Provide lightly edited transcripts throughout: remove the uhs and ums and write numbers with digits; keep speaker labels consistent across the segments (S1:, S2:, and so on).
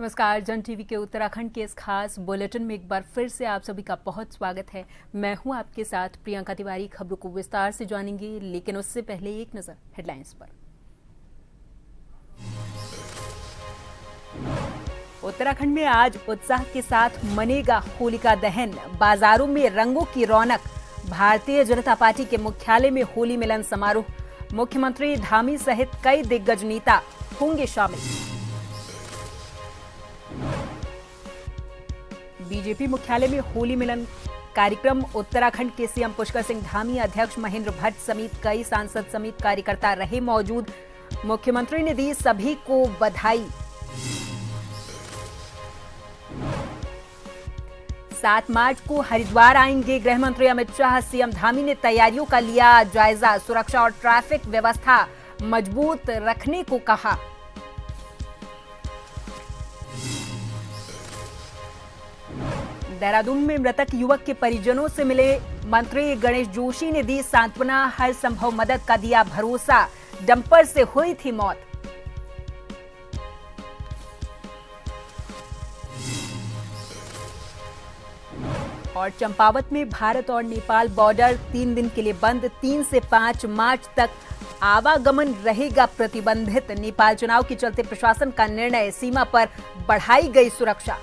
S1: नमस्कार। जन टीवी के उत्तराखंड के इस खास बुलेटिन में एक बार फिर से आप सभी का बहुत स्वागत है। मैं हूं आपके साथ प्रियंका तिवारी। खबरों को विस्तार से जानेंगे, लेकिन उससे पहले एक नजर हेडलाइंस पर। उत्तराखंड में आज उत्साह के साथ मनेगा होलिका दहन। बाजारों में रंगों की रौनक। भारतीय जनता पार्टी के मुख्यालय में होली मिलन समारोह। मुख्यमंत्री धामी सहित कई दिग्गज नेता होंगे शामिल। बीजेपी मुख्यालय में होली मिलन कार्यक्रम। उत्तराखंड के सीएम पुष्कर सिंह धामी, अध्यक्ष महेंद्र भट्ट समेत कई सांसद समेत कार्यकर्ता रहे मौजूद। मुख्यमंत्री ने दी सभी को बधाई। 7 मार्च को हरिद्वार आएंगे गृह मंत्री अमित शाह। सीएम धामी ने तैयारियों का लिया जायजा। सुरक्षा और ट्रैफिक व्यवस्था मजबूत रखने को कहा। देहरादून में मृतक युवक के परिजनों से मिले मंत्री गणेश जोशी ने दी सांत्वना। हर संभव मदद का दिया भरोसा। डंपर से हुई थी मौत। और चंपावत में भारत और नेपाल बॉर्डर 3 दिन के लिए बंद। 3 से 5 मार्च तक आवागमन रहेगा प्रतिबंधित। नेपाल चुनाव के चलते प्रशासन का निर्णय। सीमा पर बढ़ाई गई सुरक्षा।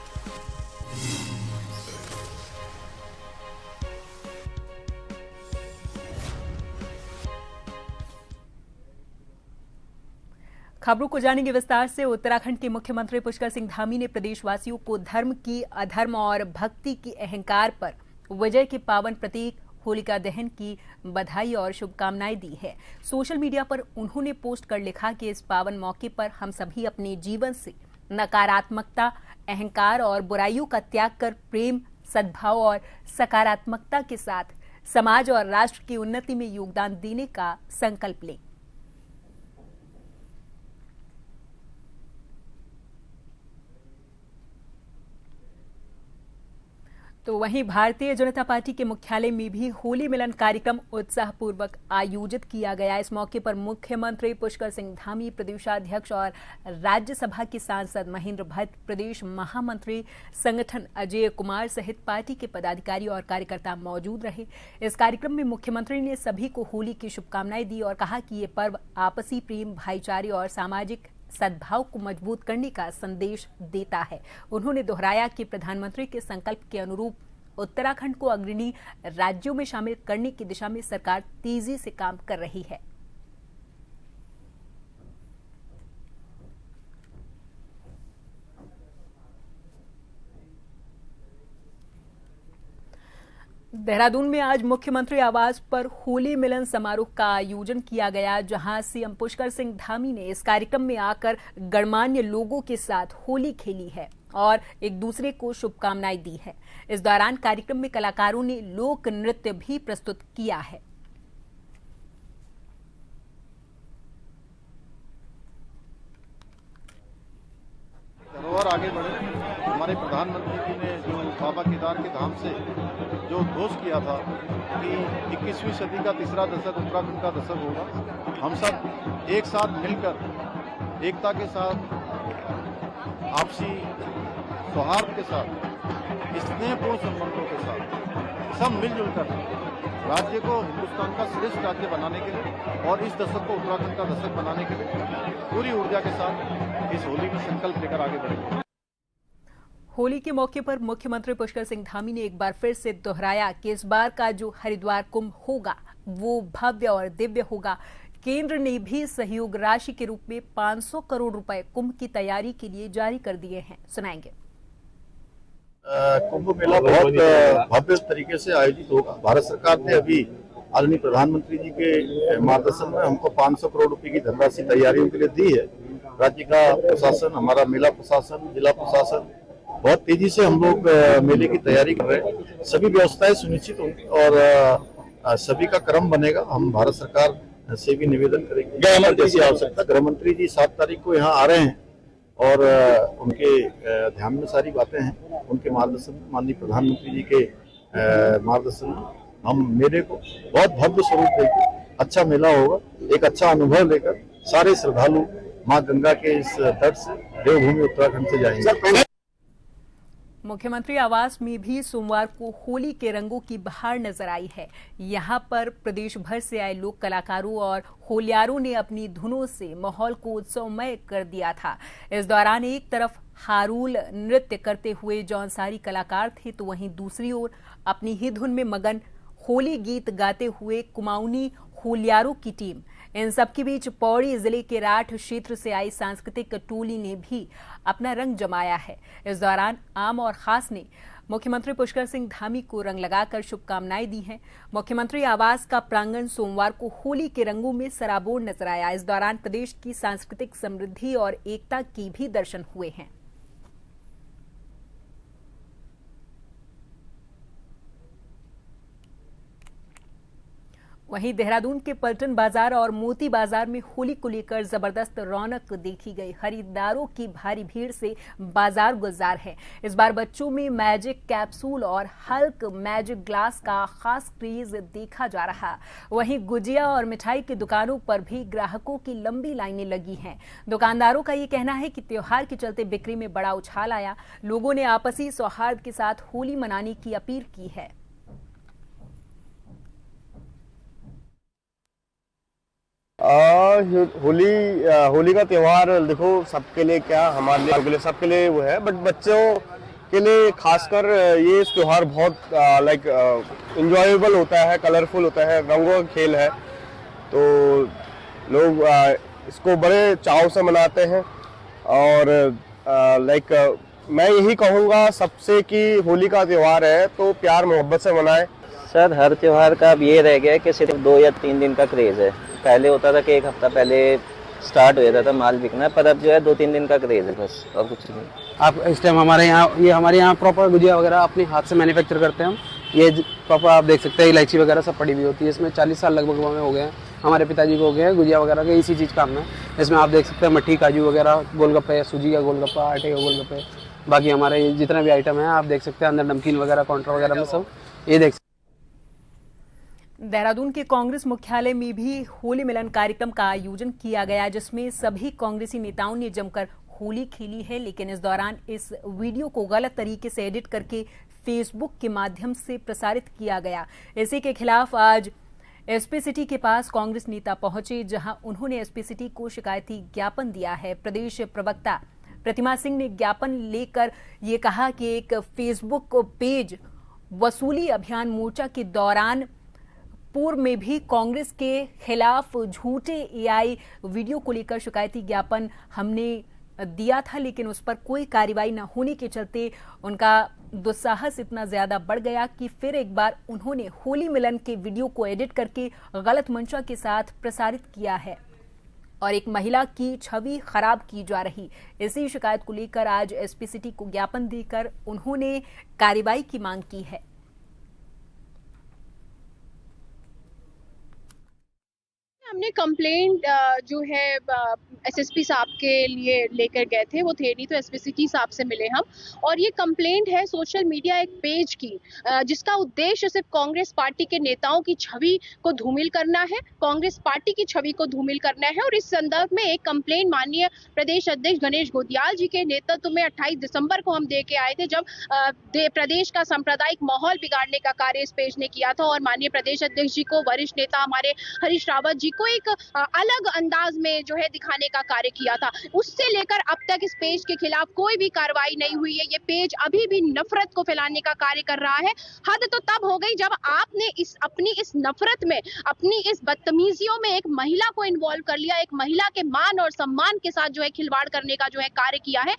S1: खबरों को जानेंगे विस्तार से। उत्तराखंड के मुख्यमंत्री पुष्कर सिंह धामी ने प्रदेशवासियों को धर्म की अधर्म और भक्ति की अहंकार पर विजय के पावन प्रतीक होलिका दहन की बधाई और शुभकामनाएं दी है। सोशल मीडिया पर उन्होंने पोस्ट कर लिखा कि इस पावन मौके पर हम सभी अपने जीवन से नकारात्मकता, अहंकार और बुराइयों का त्याग कर प्रेम, सद्भाव और सकारात्मकता के साथ समाज और राष्ट्र की उन्नति में योगदान देने का संकल्प लें। तो वहीं भारतीय जनता पार्टी के मुख्यालय में भी होली मिलन कार्यक्रम उत्साहपूर्वक आयोजित किया गया। इस मौके पर मुख्यमंत्री पुष्कर सिंह धामी, प्रदेशाध्यक्ष और राज्यसभा के सांसद महेंद्र भट्ट, प्रदेश महामंत्री संगठन अजय कुमार सहित पार्टी के पदाधिकारी और कार्यकर्ता मौजूद रहे। इस कार्यक्रम में मुख्यमंत्री ने सभी को होली की शुभकामनाएं दी और कहा कि ये पर्व आपसी प्रेम, भाईचारे और सामाजिक सद्भाव को मजबूत करने का संदेश देता है। उन्होंने दोहराया कि प्रधानमंत्री के संकल्प के अनुरूप उत्तराखंड को अग्रणी राज्यों में शामिल करने की दिशा में सरकार तेजी से काम कर रही है। देहरादून में आज मुख्यमंत्री आवास पर होली मिलन समारोह का आयोजन किया गया, जहां सीएम पुष्कर सिंह धामी ने इस कार्यक्रम में आकर गणमान्य लोगों के साथ होली खेली है और एक दूसरे को शुभकामनाएं दी है। इस दौरान कार्यक्रम में कलाकारों ने लोक नृत्य भी प्रस्तुत किया है।
S2: धरोहर आगे बढ़े। हमारे प्रधानमंत्री जी ने जो बाबा केदार के धाम से जो घोष किया था कि 21वीं सदी का तीसरा दशक उत्तराखंड का दशक होगा, हम सब एक साथ मिलकर एकता के साथ, आपसी सौहार्द के साथ, स्नेहपूर्ण संबंधों के साथ सब मिलजुल कर राज्य को हिंदुस्तान का श्रेष्ठ राज्य बनाने के लिए और इस दशक को उत्तराखंड का दशक बनाने के लिए पूरी ऊर्जा के साथ इस होली का संकल्प लेकर आगे बढ़ेंगे।
S1: होली के मौके पर मुख्यमंत्री पुष्कर सिंह धामी ने एक बार फिर से दोहराया कि इस बार का जो हरिद्वार कुंभ होगा वो भव्य और दिव्य होगा। केंद्र ने भी सहयोग राशि के रूप में 500 करोड़ रुपए कुंभ की तैयारी के लिए जारी कर दिए हैं। सुनाएंगे।
S2: कुंभ मेला बहुत भव्य तरीके से आयोजित होगा। भारत सरकार ने अभी आदरणीय प्रधानमंत्री जी के मार्गदर्शन में हमको 500 करोड़ रुपए की धनराशि तैयारियों के लिए दी है। राज्य का प्रशासन, हमारा मेला प्रशासन, जिला प्रशासन बहुत तेजी से हम लोग मेले की तैयारी कर रहे हैं। सभी व्यवस्थाएं सुनिश्चित होंगी और सभी का क्रम बनेगा। हम भारत सरकार से भी निवेदन करेंगे जैसी आवश्यकता। गृह मंत्री जी 7 तारीख को यहाँ आ रहे हैं और उनके ध्यान में सारी बातें हैं। उनके मार्गदर्शन में, माननीय प्रधानमंत्री जी के मार्गदर्शन में हम मेले को बहुत भव्य स्वरूप देंगे। अच्छा मेला होगा। एक अच्छा अनुभव लेकर सारे श्रद्धालु मां गंगा के इस तट से देवभूमि उत्तराखंड से जाएंगे।
S1: मुख्यमंत्री आवास में भी सोमवार को होली के रंगों की बहार नजर आई है। यहां पर प्रदेश भर से आए लोक कलाकारों और होलियारों ने अपनी धुनों से माहौल को उत्सवमय कर दिया था। इस दौरान एक तरफ हारूल नृत्य करते हुए जौनसारी कलाकार थे, तो वहीं दूसरी ओर अपनी ही धुन में मगन होली गीत गाते हुए कुमाऊनी होलियारों की टीम। इन सबके बीच पौड़ी जिले के राठ क्षेत्र से आई सांस्कृतिक टोली ने भी अपना रंग जमाया है। इस दौरान आम और खास ने मुख्यमंत्री पुष्कर सिंह धामी को रंग लगाकर शुभकामनाएं दी हैं। मुख्यमंत्री आवास का प्रांगण सोमवार को होली के रंगों में सराबोर नजर आया। इस दौरान प्रदेश की सांस्कृतिक समृद्धि और एकता की भी दर्शन हुए हैं। वहीं देहरादून के पलटन बाजार और मोती बाजार में होली को लेकर जबरदस्त रौनक देखी गई। खरीदारों की भारी भीड़ से बाजार गुलजार है। इस बार बच्चों में मैजिक कैप्सूल और हल्क मैजिक ग्लास का खास क्रेज देखा जा रहा। वहीं गुजिया और मिठाई की दुकानों पर भी ग्राहकों की लंबी लाइनें लगी हैं। दुकानदारों का ये कहना है कि त्योहार के चलते बिक्री में बड़ा उछाल आया। लोगों ने आपसी सौहार्द के साथ होली मनाने की अपील की है।
S3: होली का त्योहार देखो सबके लिए, क्या हमारे लिए सबके लिए वो है, बट बच्चों के लिए खासकर ये त्योहार बहुत इंजॉयबल होता है, कलरफुल होता है, रंगों का खेल है। तो लोग इसको बड़े चाव से मनाते हैं। और मैं यही कहूँगा सबसे कि होली का त्योहार है तो प्यार मोहब्बत से मनाएं।
S4: सर, हर त्योहार का अब ये रह गया है कि सिर्फ 2 या 3 दिन का क्रेज है। पहले होता था कि 1 हफ्ता पहले स्टार्ट हो जाता था माल बिकना, पर अब जो है 2-3 दिन का क्रेज है बस, और कुछ नहीं।
S5: आप इस टाइम हमारे यहाँ प्रॉपर गुजिया वगैरह अपने हाथ से मैन्युफैक्चर करते हैं हम। ये प्रॉपर आप देख सकते हैं, इलायची वगैरह सब पड़ी हुई होती है। इसमें 40 साल लगभग हमें हो गए हैं, हमारे पिताजी को हो गए हैं। गुजिया वगैरह का इसी चीज़ काम है। इसमें आप देख सकते हैं मट्ठी, काजू वगैरह, गोलगप्पे, सूजी का गोलगप्पा, आटे का गोलगप्पे, बाकी हमारे जितना भी आइटम है आप देख सकते हैं। अंदर नमकीन वगैरह काउंटर वगैरह में सब ये देख।
S1: देहरादून के कांग्रेस मुख्यालय में भी होली मिलन कार्यक्रम का आयोजन किया गया, जिसमें सभी कांग्रेसी नेताओं ने जमकर होली खेली है। लेकिन इस दौरान इस वीडियो को गलत तरीके से एडिट करके फेसबुक के माध्यम से प्रसारित किया गया। इसी के खिलाफ आज एसपी सिटी के पास कांग्रेस नेता पहुंचे, जहां उन्होंने एसपी सिटी को शिकायती ज्ञापन दिया है। प्रदेश प्रवक्ता प्रतिमा सिंह ने ज्ञापन लेकर ये कहा कि एक फेसबुक पेज वसूली अभियान मोर्चा के दौरान पूर्व में भी कांग्रेस के खिलाफ झूठे एआई वीडियो को लेकर शिकायती ज्ञापन हमने दिया था, लेकिन उस पर कोई कार्रवाई न होने के चलते उनका दुस्साहस इतना ज्यादा बढ़ गया कि फिर एक बार उन्होंने होली मिलन के वीडियो को एडिट करके गलत मंशा के साथ प्रसारित किया है और एक महिला की छवि खराब की जा रही। इसी शिकायत को लेकर आज एसपी सिटी को ज्ञापन देकर उन्होंने कार्रवाई की मांग की है।
S6: हमने कंप्लेंट जो है एसएसपी साहब के लिए लेकर गए थे, वो थे नहीं तो एसपी सिटी साहब से मिले हम। और ये कंप्लेंट है सोशल मीडिया एक पेज की, जिसका उद्देश्य सिर्फ कांग्रेस पार्टी के नेताओं की छवि को धूमिल करना है, कांग्रेस पार्टी की छवि को धूमिल करना है। और इस संदर्भ में एक कंप्लेंट माननीय प्रदेश अध्यक्ष गणेश गोदियाल जी के नेतृत्व में 28 दिसंबर को हम दे के आए थे, जब प्रदेश का सांप्रदायिक माहौल बिगाड़ने का कार्य इस पेज ने किया था। और माननीय प्रदेश अध्यक्ष जी को वरिष्ठ नेता हमारे हरीश रावत जी को एक अलग अंदाज में जो है दिखाने का कार्य किया था। उससे लेकर अब तक इस पेज के खिलाफ कोई भी कार्रवाई नहीं हुई है। ये पेज अभी भी नफरत को फैलाने का कार्य कर रहा है। हद तो तब हो गई जब आपने अपनी इस नफरत में, अपनी इस बदतमीजियों में एक महिला को इन्वॉल्व कर लिया, एक महिला के मान और सम्मान के साथ जो है खिलवाड़ करने का जो है कार्य किया है।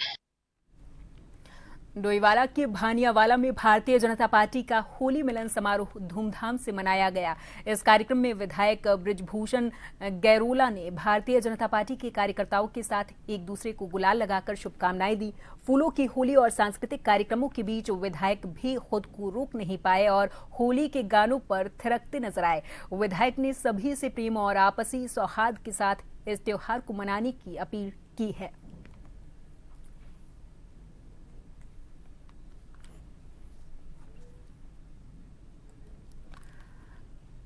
S1: डोईवाला के भानियावाला में भारतीय जनता पार्टी का होली मिलन समारोह धूमधाम से मनाया गया। इस कार्यक्रम में विधायक बृजभूषण गैरोला ने भारतीय जनता पार्टी के कार्यकर्ताओं के साथ एक दूसरे को गुलाल लगाकर शुभकामनाएं दी। फूलों की होली और सांस्कृतिक कार्यक्रमों के बीच विधायक भी खुद को रोक नहीं पाए और होली के गानों पर थिरकते नजर आए। विधायक ने सभी से प्रेम और आपसी सौहार्द के साथ इस त्योहार को मनाने की अपील की है।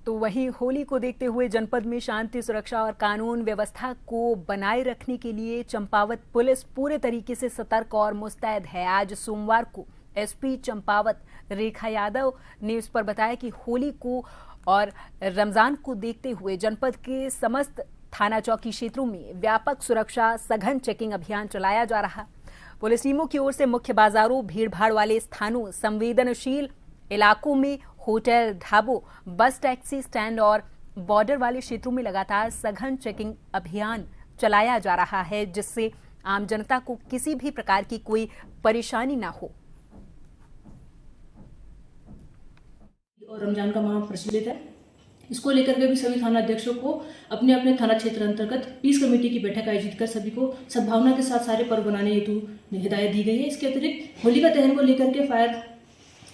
S1: तो तो वहीं होली को देखते हुए जनपद में शांति, सुरक्षा और कानून व्यवस्था को बनाए रखने के लिए चंपावत पुलिस पूरे तरीके से सतर्क और मुस्तैद है। आज सोमवार को एसपी चंपावत रेखा यादव ने इस पर बताया कि होली को और रमजान को देखते हुए जनपद के समस्त थाना चौकी क्षेत्रों में व्यापक सुरक्षा सघन चेकिंग अभियान चलाया जा रहा। पुलिस टीमों की ओर से मुख्य बाजारों, भीड़भाड़ वाले स्थानों, संवेदनशील इलाकों में होटल, ढाबों, बस टैक्सी स्टैंड और बॉर्डर वाले क्षेत्रों में लगातार सघन चेकिंग अभियान चलाया जा रहा है, जिससे आम जनता को किसी भी प्रकार की कोई परेशानी ना हो।
S7: और रमजान का माह प्रचलित है, इसको लेकर के भी सभी थाना अध्यक्षों को अपने अपने थाना क्षेत्र अंतर्गत पीस कमेटी की बैठक आयोजित कर सभी को सद्भावना के साथ सारे पर्व बनाने हेतु हिदायत दी गई है। इसके अतिरिक्त होली का दहन को लेकर के फायर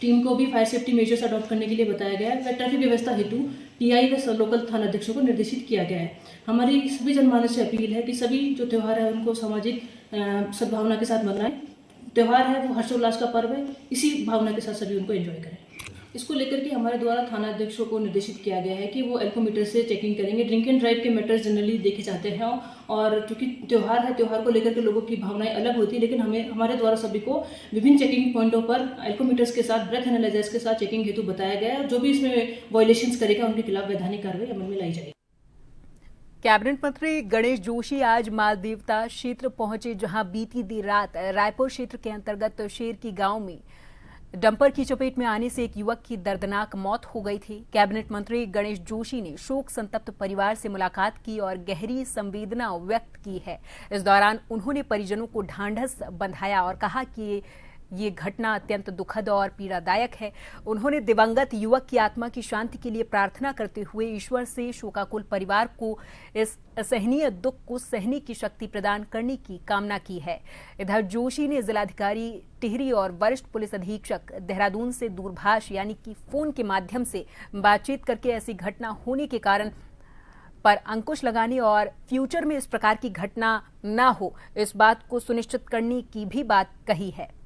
S7: टीम को भी फायर सेफ्टी मेजर्स अडॉप्ट करने के लिए बताया गया है। ट्रैफिक व्यवस्था हेतु टीआई व लोकल थाना अध्यक्षों को निर्देशित किया गया है। हमारी सभी जनमानस से अपील है कि सभी जो त्यौहार है उनको सामाजिक सद्भावना के साथ मनाएं। त्यौहार है वो हर्षोल्लास का पर्व है, इसी भावना के साथ सभी उनको एंजॉय करें। इसको लेकर के हमारे द्वारा थाना अध्यक्षों को निर्देशित किया गया है कि वो एल्कोमीटर से चेकिंग करेंगे। ड्रिंक एंड ड्राइव के मैटर्स जनरली देखे जाते हैं और चूंकि त्यौहार है, त्यौहार को लेकर के लोगों की भावनाएं अलग होती है, लेकिन हमारे द्वारा सभी को विभिन्न चेकिंग पॉइंटों पर एल्कोमीटर्स के साथ, ब्रेथ एनालाइजर्स के साथ चेकिंग हेतु बताया गया है। जो भी इसमें वायलेशंस करेगा उनके खिलाफ वैधानिक कार्रवाई अमल में लाई जाएगी।
S1: कैबिनेट मंत्री गणेश जोशी आज मालदेवता क्षेत्र पहुंचे, जहां बीती देर रात रायपुर क्षेत्र के अंतर्गत शेर की गांव में डंपर की चपेट में आने से एक युवक की दर्दनाक मौत हो गई थी। कैबिनेट मंत्री गणेश जोशी ने शोक संतप्त परिवार से मुलाकात की और गहरी संवेदना व्यक्त की है। इस दौरान उन्होंने परिजनों को ढांढस बंधाया और कहा कि ये घटना अत्यंत दुखद और पीड़ादायक है। उन्होंने दिवंगत युवक की आत्मा की शांति के लिए प्रार्थना करते हुए ईश्वर से शोकाकुल परिवार को इस असहनीय दुख को सहने की शक्ति प्रदान करने की कामना की है। इधर जोशी ने जिलाधिकारी टिहरी और वरिष्ठ पुलिस अधीक्षक देहरादून से दूरभाष यानी कि फोन के माध्यम से बातचीत करके ऐसी घटना होने के कारण पर अंकुश लगाने और फ्यूचर में इस प्रकार की घटना न हो, इस बात को सुनिश्चित करने की भी बात कही है।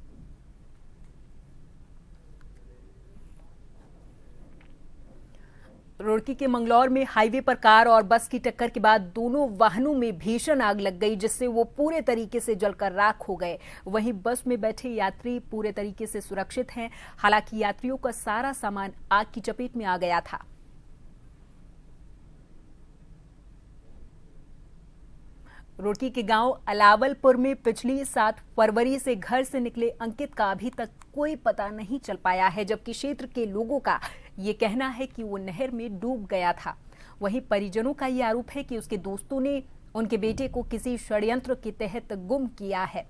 S1: रुड़की के मंगलौर में हाईवे पर कार और बस की टक्कर के बाद दोनों वाहनों में भीषण आग लग गई, जिससे वो पूरे तरीके से जलकर राख हो गए। वहीं बस में बैठे यात्री पूरे तरीके से सुरक्षित हैं। हालांकि यात्रियों का सारा सामान आग की चपेट में आ गया था। रुड़की के गांव अलावलपुर में पिछली 7 फरवरी से घर से निकले अंकित का अभी तक कोई पता नहीं चल पाया है, जबकि क्षेत्र के लोगों का ये कहना है कि वो नहर में डूब गया था। वहीं परिजनों का ये आरोप है कि उसके दोस्तों ने उनके बेटे को किसी षड्यंत्र के तहत गुम किया है।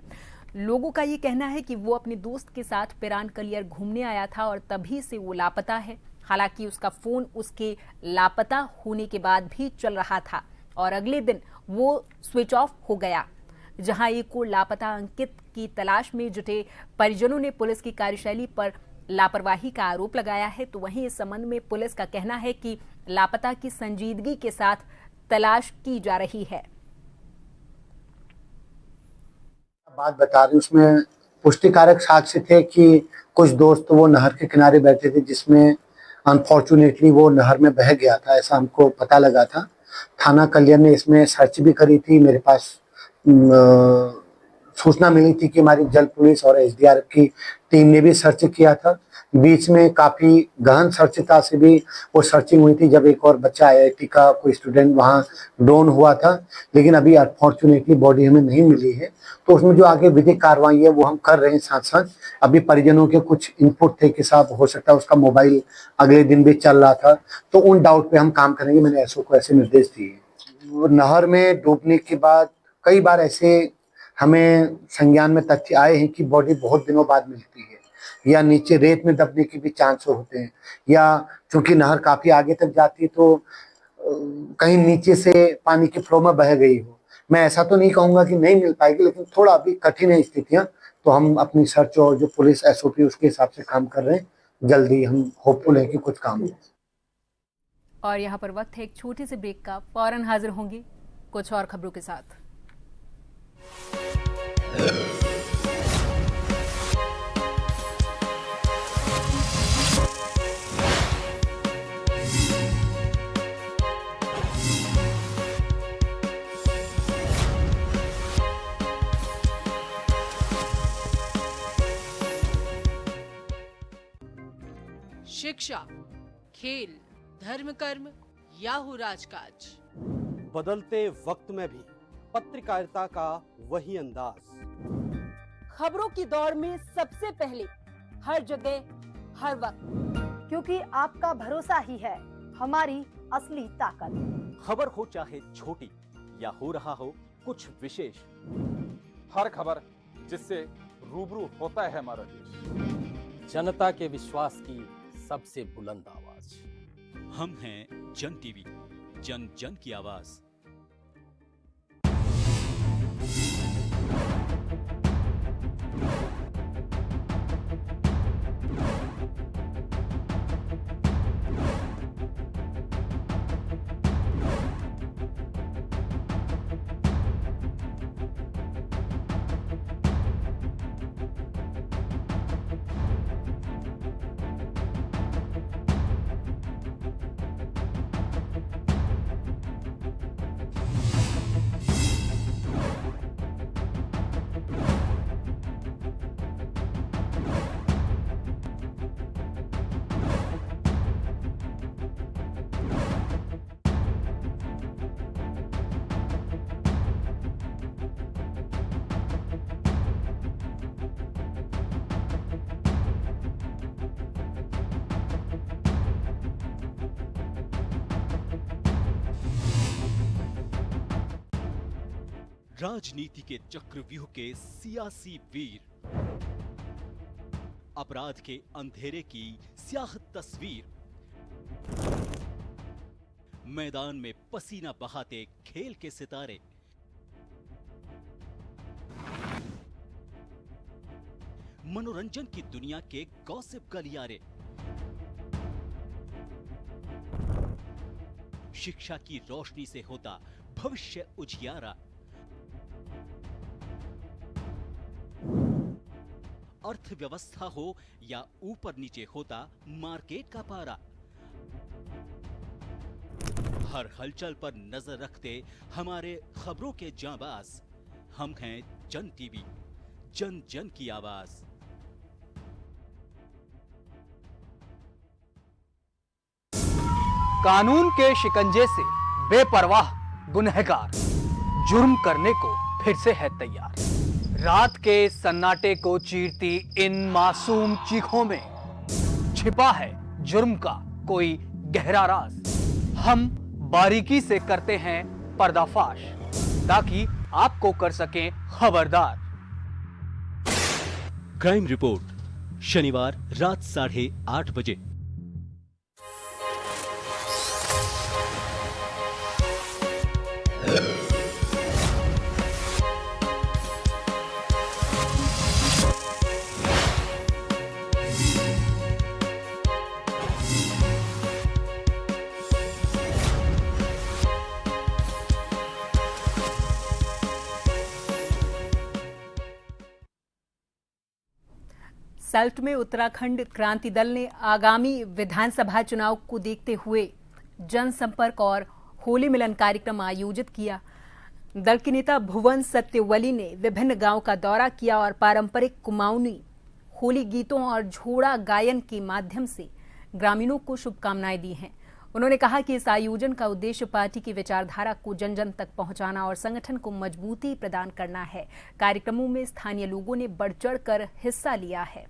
S1: लोगों का ये कहना है कि वो अपने दोस्त के साथ पिरान कलियर घूमने आया था और तभी से वो लापता है। हालांकि उसका फोन उसके लापता होने के बाद भी चल रहा था और अगले दिन वो स्विच ऑफ हो गया। जहां एक और लापता अंकित की तलाश में जुटे परिजनों ने पुलिस की कार्यशैली पर लापरवाही का आरोप लगाया है, तो वहीं इस संबंध में पुलिस का कहना है कि लापता की संजीदगी के साथ तलाश की जा रही है।
S8: बात बता रही, उसमें पुष्टिकारक साक्ष्य थे कि कुछ दोस्त वो नहर के किनारे बैठे थे, जिसमें अनफॉर्चुनेटली वो नहर में बह गया था, ऐसा हमको पता लगा था। थाना कल्याण ने इसमें सर्च भी करी थी। मेरे पास सूचना मिली थी कि हमारी जल पुलिस और एसडीआरएफ की टीम ने भी सर्च किया था। बीच में काफी गहन सर्चता से भी वो सर्चिंग हुई थी, जब एक और बच्चा आईआईटी का कोई स्टूडेंट वहां डाउन हुआ था, लेकिन अभी अनफॉर्चुनेटली बॉडी हमें नहीं मिली है। तो उसमें जो आगे विधिक कार्रवाई है वो हम कर रहे हैं। साथ साथ अभी परिजनों के कुछ इनपुट थे कि साहब हो सकता है उसका मोबाइल अगले दिन भी चल रहा था, तो उन डाउट पे हम काम करेंगे। मैंने एसओ को ऐसे निर्देश दिए। नहर में डूबने के बाद कई बार ऐसे हमें संज्ञान में तथ्य आए हैं कि बॉडी बहुत दिनों बाद मिलती है, या नीचे रेत में दबने के भी चांस होते हैं, या चूंकि नहर काफी आगे तक जाती है तो कहीं नीचे से पानी के फ्लो में बह गई हो। मैं ऐसा तो नहीं कहूंगा कि नहीं मिल पाएगी, लेकिन थोड़ा अभी कठिन है स्थितियां, तो हम अपनी सर्च और जो पुलिस एसओपी उसके हिसाब से काम कर रहे हैं। जल्दी हम होपफुल है कि कुछ काम हो।
S1: और यहाँ पर वक्त है एक छोटे से ब्रेक का, फौरन हाजिर होंगे कुछ और खबरों के साथ।
S9: शिक्षा, खेल, धर्म कर्म या हो राजकाज,
S10: बदलते वक्त में भी पत्रकारिता का वही अंदाज,
S11: खबरों की दौड़ में सबसे पहले, हर जगह, हर वक्त, क्योंकि आपका भरोसा ही है हमारी असली ताकत।
S12: खबर हो चाहे छोटी या हो रहा हो कुछ विशेष,
S13: हर खबर जिससे रूबरू होता है हमारा देश,
S10: जनता के विश्वास की सबसे बुलंद आवाज।
S12: हम हैं जन टीवी, जन जन की आवाज। राजनीति के चक्रव्यूह के सियासी वीर, अपराध के अंधेरे की स्याह तस्वीर, मैदान में पसीना बहाते खेल के सितारे, मनोरंजन की दुनिया के गॉसिप गलियारे, शिक्षा की रोशनी से होता भविष्य उजियारा, अर्थव्यवस्था हो या ऊपर नीचे होता मार्केट का पारा, हर हलचल पर नजर रखते हमारे खबरों के जांबाज। हम हैं जन टीवी, जन जन की आवाज।
S14: कानून के शिकंजे से बेपरवाह गुनहगार जुर्म करने को फिर से है तैयार। रात के सन्नाटे को चीरती इन मासूम चीखों में छिपा है जुर्म का कोई गहरा राज। हम बारीकी से करते हैं पर्दाफाश ताकि आपको कर सकें खबरदार।
S12: क्राइम रिपोर्ट शनिवार रात 8:30 बजे।
S1: सल्ट में उत्तराखंड क्रांति दल ने आगामी विधानसभा चुनाव को देखते हुए जनसंपर्क और होली मिलन कार्यक्रम आयोजित किया। दल के नेता भुवन सत्यवली ने विभिन्न गांवों का दौरा किया और पारंपरिक कुमाऊनी होली गीतों और झोड़ा गायन के माध्यम से ग्रामीणों को शुभकामनाएं दी हैं। उन्होंने कहा कि इस आयोजन का उद्देश्य पार्टी की विचारधारा को जन जन तक पहुंचाना और संगठन को मजबूती प्रदान करना है। कार्यक्रमों में स्थानीय लोगों ने बढ़ चढ़कर हिस्सा लिया है।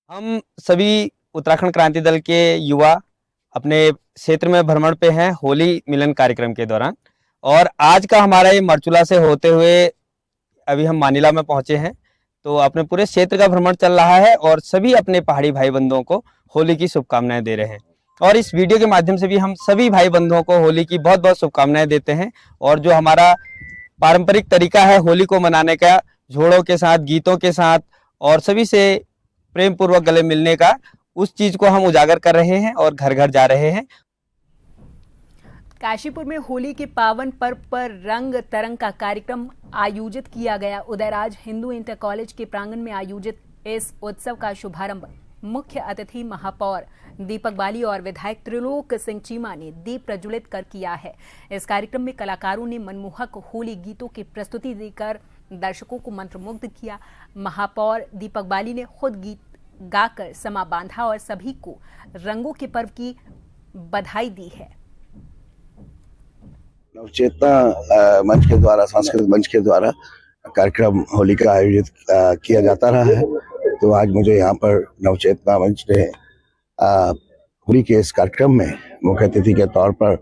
S15: हम सभी उत्तराखंड क्रांति दल के युवा अपने क्षेत्र में भ्रमण पे हैं होली मिलन कार्यक्रम के दौरान, और आज का हमारा ये मरचुला से होते हुए अभी हम मानिला में पहुंचे हैं। तो अपने पूरे क्षेत्र का भ्रमण चल रहा है और सभी अपने पहाड़ी भाई बंधुओं को होली की शुभकामनाएं दे रहे हैं। और इस वीडियो के माध्यम से भी हम सभी भाई बंधुओं को होली की बहुत बहुत शुभकामनाएं देते हैं। और जो हमारा पारंपरिक तरीका है होली को मनाने का, झोड़ों के साथ, गीतों के साथ और सभी से प्रेम पूर्वक गले मिलने का, उस चीज को हम उजागर कर रहे हैं और घर घर जा रहे हैं।
S1: काशीपुर में होली के पावन पर्व पर रंग तरंग का कार्यक्रम आयोजित किया गया। उदयराज हिंदू इंटर कॉलेज के प्रांगण में आयोजित इस उत्सव का शुभारंभ मुख्य अतिथि महापौर दीपक बाली और विधायक त्रिलोक सिंह चीमा ने दीप प्रज्वलित कर किया है। इस कार्यक्रम में कलाकारों ने मनमोहक होली गीतों की प्रस्तुति देकर दर्शकों को मंत्रमुग्ध किया। महापौर दीपक बाली ने खुद गीत गाकर समा बांधा और सभी को रंगों के पर्व की बधाई दी है।
S16: नवचेतना मंच के द्वारा, सांस्कृतिक मंच के द्वारा कार्यक्रम होली का आयोजित किया जाता रहा है। तो आज मुझे यहाँ पर नवचेतना मंच ने होली के इस कार्यक्रम में मुख्य अतिथि के तौर पर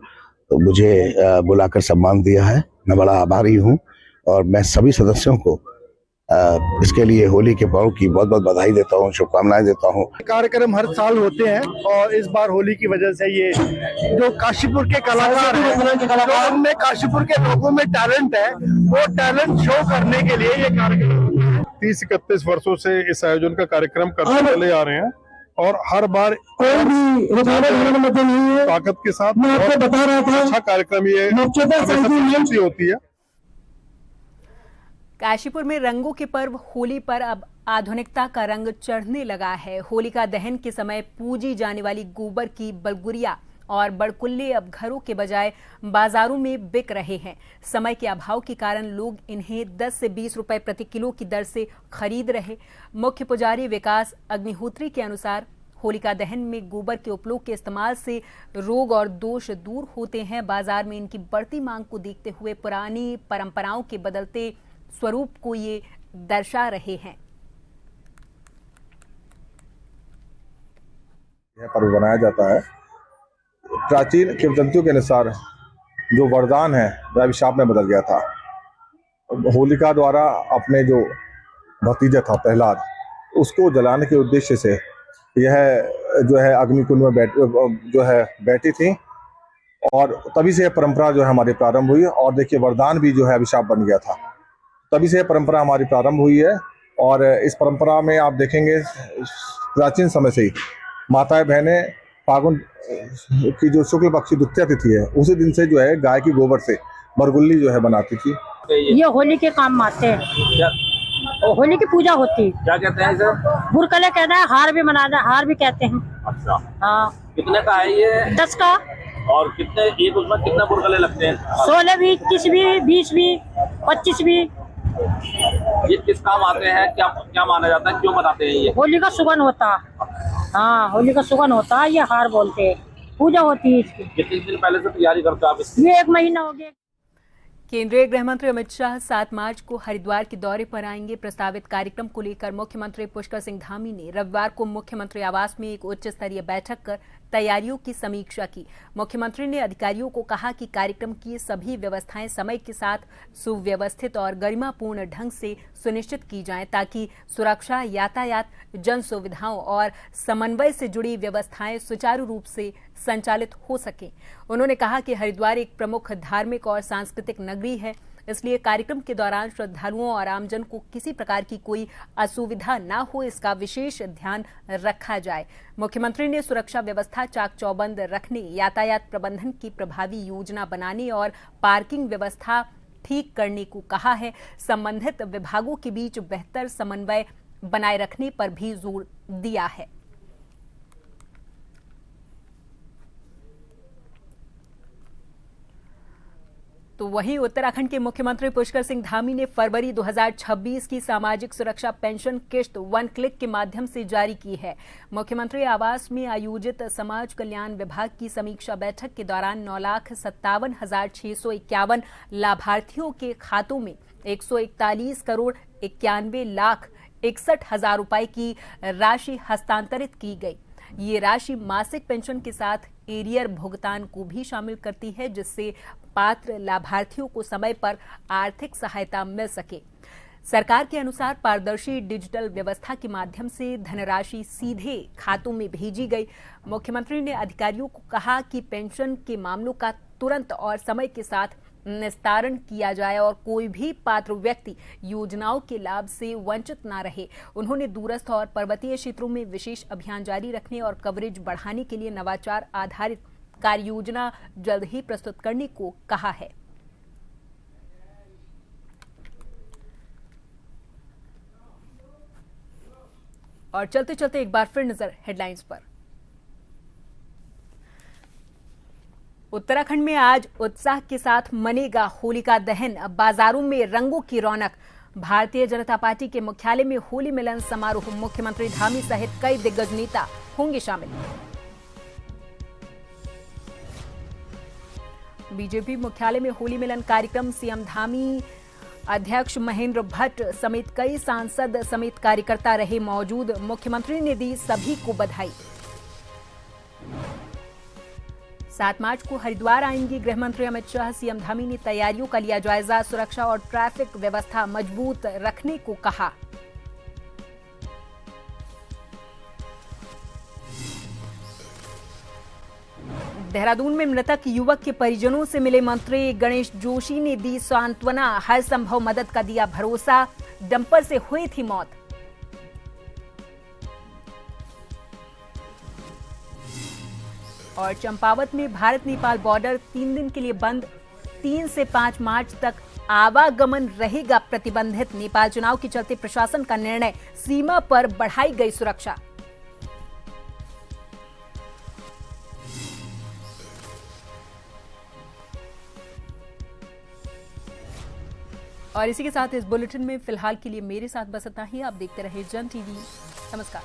S16: मुझे बुलाकर सम्मान दिया है। मैं बड़ा आभारी हूँ और मैं सभी सदस्यों को इसके लिए होली के पर्व की बहुत बहुत बधाई देता हूँ, शुभकामनाएं देता हूँ।
S3: कार्यक्रम हर साल होते हैं और इस बार होली की वजह से ये जो काशीपुर के कलाकार हैं, जो उनमें काशीपुर के लोगों में टैलेंट है, वो टैलेंट शो करने के लिए ये कार्यक्रम 30-31 वर्षों से इस आयोजन का कार्यक्रम करते चले आ रहे हैं और हर बार ताकत के साथ मैं आपको बता रहा था अच्छा कार्यक्रम ये होती है।
S1: काशीपुर में रंगों के पर्व होली पर अब आधुनिकता का रंग चढ़ने लगा है। होलिका दहन के समय पूजी जाने वाली गोबर की बलगुरिया और बड़कुल्ले अब घरों के बजाय बाजारों में बिक रहे हैं। समय के अभाव के कारण लोग इन्हें 10 से 20 रुपए प्रति किलो की दर से खरीद रहे। मुख्य पुजारी विकास अग्निहोत्री के अनुसार होलिका दहन में गोबर के उपयोग के इस्तेमाल से रोग और दोष दूर होते हैं। बाजार में इनकी बढ़ती मांग को देखते हुए पुरानी परंपराओं के बदलते स्वरूप को ये दर्शा रहे हैं।
S17: यह पर्व बनाया जाता है। प्राचीन किंवदंतियों के अनुसार जो वरदान है वह अभिशाप में बदल गया था। होलिका द्वारा अपने जो भतीजा था प्रहलाद, उसको जलाने के उद्देश्य से यह जो है अग्निकुंड में बैठी थी और तभी से यह परंपरा जो है हमारी प्रारंभ हुई। और देखिए वरदान भी जो है अभिशाप बन गया था, तभी से यह परंपरा हमारी प्रारंभ हुई है। और इस परंपरा में आप देखेंगे प्राचीन समय से ही माताएं बहनें फागुन की जो शुक्ल पक्ष द्वितीया तिथि है उसी दिन से जो है गाय की गोबर से बरगुल्ली जो है बनाती थी।
S18: ये होली के काम आते हैं, होली की पूजा होती है।
S19: क्या कहते हैं इसे?
S18: बुरकले कहते हैं, हार भी मनाते हैं, हार भी कहते हैं।
S19: अच्छा,
S18: हाँ।
S19: कितने का है ये?
S18: 10 का।
S19: और कितने एक उसमें कितने बुरकले लगते हैं?
S18: 16 भी, 21 भी, 20 भी, 25 भी।
S19: ये किस काम आते हैं? क्या क्या माना जाता है? क्यों बनाते हैं ये?
S18: होली का सुगन होता। हाँ, होली का सुगन होता है, ये हार बोलते हैं। पूजा होती है इसकी।
S19: कितने दिन पहले से तैयारी करते हो आप इसकी?
S18: ये 1 महीना हो गया।
S1: केंद्रीय गृह मंत्री अमित शाह 7 मार्च को हरिद्वार के दौरे पर आएंगे। प्रस्तावित कार्यक्रम को लेकर मुख्यमंत्री पुष्कर सिंह धामी ने रविवार को मुख्यमंत्री आवास में एक उच्च स्तरीय बैठक कर तैयारियों की समीक्षा की। मुख्यमंत्री ने अधिकारियों को कहा कि कार्यक्रम की सभी व्यवस्थाएं समय के साथ सुव्यवस्थित और गरिमापूर्ण ढंग से सुनिश्चित की जाएं ताकि सुरक्षा, यातायात, जन सुविधाओं और समन्वय से जुड़ी व्यवस्थाएं सुचारू रूप से संचालित हो सकें। उन्होंने कहा कि हरिद्वार एक प्रमुख धार्मिक और सांस्कृतिक नगरी है, इसलिए कार्यक्रम के दौरान श्रद्धालुओं और आमजन को किसी प्रकार की कोई असुविधा न हो, इसका विशेष ध्यान रखा जाए। मुख्यमंत्री ने सुरक्षा व्यवस्था चाक चौबंद रखने, यातायात प्रबंधन की प्रभावी योजना बनाने और पार्किंग व्यवस्था ठीक करने को कहा है। संबंधित विभागों के बीच बेहतर समन्वय बनाए रखने पर भी जोर दिया है। तो वहीं उत्तराखंड के मुख्यमंत्री पुष्कर सिंह धामी ने फरवरी 2026 की सामाजिक सुरक्षा पेंशन किश्त 1 क्लिक के माध्यम से जारी की है। मुख्यमंत्री आवास में आयोजित समाज कल्याण विभाग की समीक्षा बैठक के दौरान 9,57,651 लाभार्थियों के खातों में 141 करोड़ 91 लाख 61 हजार रुपए की राशि हस्तांतरित की गई। ये राशि मासिक पेंशन के साथ एरियर भुगतान को भी शामिल करती है, जिससे पात्र लाभार्थियों को समय पर आर्थिक सहायता मिल सके। सरकार के अनुसार पारदर्शी डिजिटल व्यवस्था के माध्यम से धनराशि सीधे खातों में भेजी गई। मुख्यमंत्री ने अधिकारियों को कहा कि पेंशन के मामलों का तुरंत और समय के साथ निस्तारण किया जाए और कोई भी पात्र व्यक्ति योजनाओं के लाभ से वंचित न रहे। उन्होंने दूरस्थ और पर्वतीय क्षेत्रों में विशेष अभियान जारी रखने और कवरेज बढ़ाने के लिए नवाचार आधारित कार्य योजना जल्द ही प्रस्तुत करने को कहा है। और चलते चलते एक बार फिर नजर हेडलाइंस पर। उत्तराखंड में आज उत्साह के साथ मनेगा होलिका दहन। बाजारों में रंगों की रौनक। भारतीय जनता पार्टी के मुख्यालय में होली मिलन समारोह, मुख्यमंत्री धामी सहित कई दिग्गज नेता होंगे शामिल। बीजेपी मुख्यालय में होली मिलन कार्यक्रम, सीएम धामी, अध्यक्ष महेंद्र भट्ट समेत कई सांसद समेत कार्यकर्ता रहे मौजूद। मुख्यमंत्री ने दी सभी को बधाई। 7 मार्च को हरिद्वार आएंगे गृह मंत्री अमित शाह। सीएम धामी ने तैयारियों का लिया जायजा, सुरक्षा और ट्रैफिक व्यवस्था मजबूत रखने को कहा। देहरादून में मृतक युवक के परिजनों से मिले मंत्री गणेश जोशी ने दी सांत्वना, हर संभव मदद का दिया भरोसा। डंपर से हुई थी मौत। और चंपावत में भारत नेपाल बॉर्डर 3 दिन के लिए बंद, 3 से 5 मार्च तक आवागमन रहेगा प्रतिबंधित। नेपाल चुनाव के चलते प्रशासन का निर्णय, सीमा पर बढ़ाई गई सुरक्षा। और इसी के साथ इस बुलेटिन में फिलहाल के लिए मेरे साथ बस इतना ही। आप देखते रहे जन टीवी। नमस्कार।